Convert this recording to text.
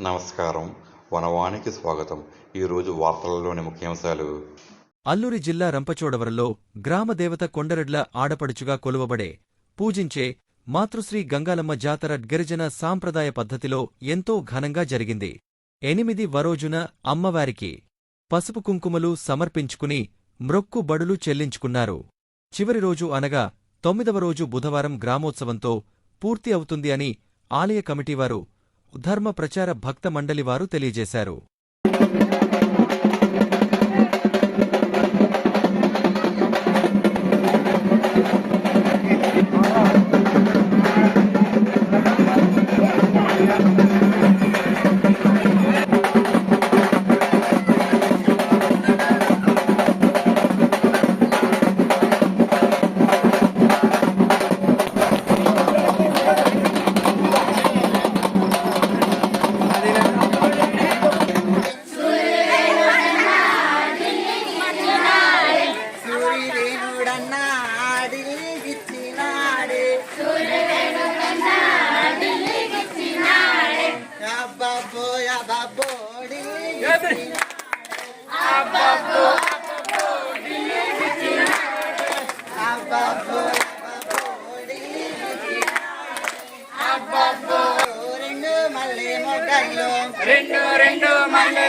నమస్కారం. వనవానికి స్వాగతం. ఈరోజు వార్తలలోని ముఖ్యాంశాలు. అల్లూరి జిల్లా రంపచోడవరంలో గ్రామదేవత కొండరెడ్ల ఆడపడుచుగా కొలువబడే పూజించే మాతృశ్రీ గంగాలమ్మ జాతర గిరిజన సాంప్రదాయ పద్ధతిలో ఎంతో ఘనంగా జరిగింది. 8 వరోజున అమ్మవారికి పసుపు కుంకుమలు సమర్పించుకుని మ్రొక్కు బడులు చెల్లించుకున్నారు. చివరి రోజు అనగా 9వ రోజు బుధవారం గ్రామోత్సవంతో పూర్తి అవుతుంది అని ఆలయ కమిటీవారు, ధర్మ ప్రచార భక్త మండలివారు తెలియజేశారు. రెండు మల్లె